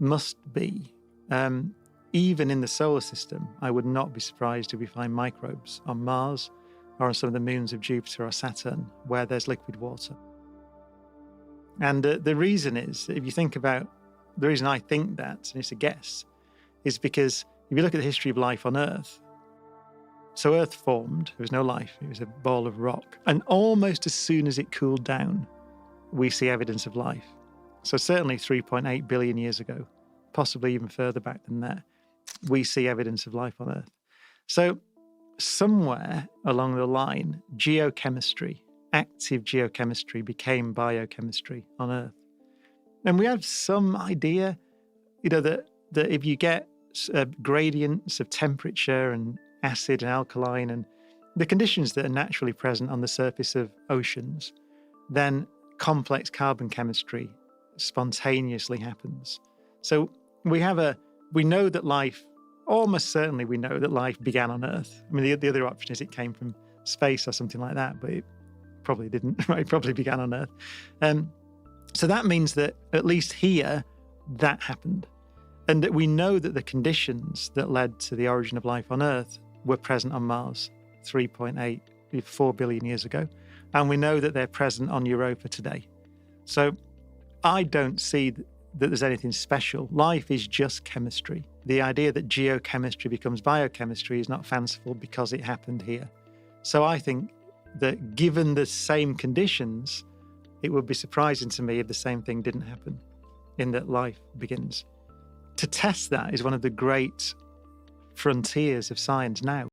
must be, even in the solar system, I would not be surprised if we find microbes on Mars or on some of the moons of Jupiter or Saturn where there's liquid water. And the reason is, if you think about, the reason I think that, and it's a guess, is because if you look at the history of life on Earth, so Earth formed, there was no life, it was a ball of rock. And almost as soon as it cooled down, we see evidence of life. So certainly 3.8 billion years ago, possibly even further back than that, we see evidence of life on Earth. So somewhere along the line, geochemistry, active geochemistry became biochemistry on Earth. And we have some idea, that if you get gradients of temperature and acid and alkaline and the conditions that are naturally present on the surface of oceans, then complex carbon chemistry spontaneously happens. So we know that life, almost certainly we know that life began on Earth. I mean, the other option is it came from space or something like that, but it probably didn't, right? It probably began on Earth. So that means that at least here, that happened. And that we know that the conditions that led to the origin of life on Earth were present on Mars 4 billion years ago. And we know that they're present on Europa today. So I don't see that there's anything special. Life is just chemistry. The idea that geochemistry becomes biochemistry is not fanciful because it happened here. So I think that given the same conditions, it would be surprising to me if the same thing didn't happen, in that life begins. To test that is one of the great frontiers of science now.